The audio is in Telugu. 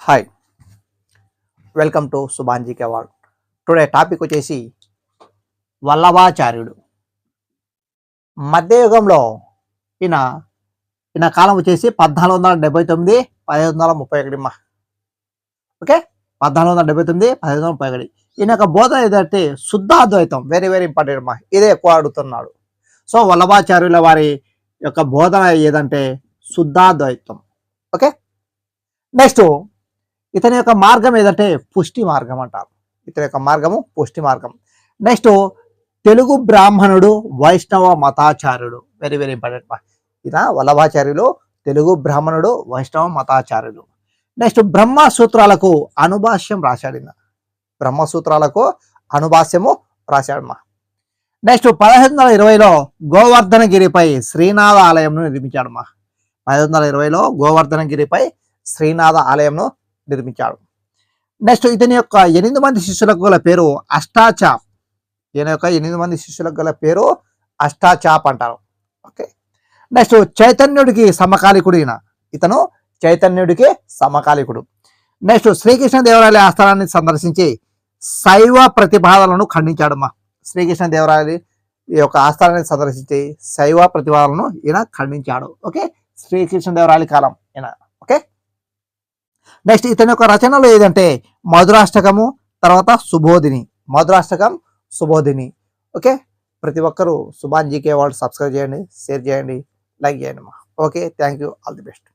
హాయ్, వెల్కమ్ టు సుభాంజీకి అవార్డ్. టుడే టాపిక్ వచ్చేసి వల్లభాచార్యుడు. మధ్యయుగంలో ఈయన ఈయన కాలం వచ్చేసి 1479 1531 మా. ఓకే, 1479 1531. ఈయన యొక్క బోధన ఏదంటే శుద్ధాద్వైతం. వెరీ వెరీ ఇంపార్టెంట్ మా, ఇదే ఎక్కువ అడుగుతున్నాడు. సో వల్లభాచార్యుల వారి యొక్క బోధన ఏదంటే శుద్ధాద్వైతం. ఓకే, నెక్స్ట్ ఇతని యొక్క మార్గం ఏదంటే పుష్టి మార్గం అంటారు. ఇతని యొక్క మార్గము పుష్టి మార్గం. నెక్స్ట్ తెలుగు బ్రాహ్మణుడు వైష్ణవ మతాచార్యుడు. వెరీ వెరీ ఇంపార్టెంట్ మా. ఈయన వల్లభాచార్యులు తెలుగు బ్రాహ్మణుడు వైష్ణవ మతాచార్యుడు. నెక్స్ట్ బ్రహ్మసూత్రాలకు అనుభాష్యం రాశాడు. ఈయన బ్రహ్మసూత్రాలకు అనుభాష్యము రాశాడు మా. నెక్స్ట్ 1520లో గోవర్ధనగిరిపై శ్రీనాథ ఆలయంను నిర్మించాడు మా. 1520లో గోవర్ధనగిరిపై శ్రీనాథ ఆలయంను నిర్మించాడు. నెక్స్ట్ ఇతని యొక్క 8 మంది శిష్యులకు గల పేరు అష్టాచాప్. ఈయన యొక్క 8 మంది శిష్యులకు గల పేరు అష్టాచాప్ అంటారు. ఓకే, నెక్స్ట్ చైతన్యుడికి సమకాలికుడు ఈయన. ఇతను చైతన్యుడికి సమకాలికుడు. నెక్స్ట్ శ్రీకృష్ణదేవరాయల ఆస్థానాన్ని సందర్శించి శైవ ప్రతిపాదనలను ఖండించాడు మా. శ్రీకృష్ణదేవరాయల ఈ యొక్క ఆస్థానాన్ని సందర్శించి శైవ ప్రతిపాదనలను ఈయన ఖండించాడు. ఓకే, శ్రీకృష్ణదేవరాయల కాలం ఈయన. ఓకే, నెక్స్ట్ ఇతని యొక్క రచనలు ఏదంటే మధురాష్టకము, తర్వాత సుబోధిని. మధురాష్టకం, సుబోధిని. ఓకే, ప్రతి ఒక్కరూ సుభాన్ జీకే అవార్డ్ సబ్స్క్రైబ్ చేయండి, షేర్ చేయండి, లైక్ చేయండి మా. Okay, thank you, all the best.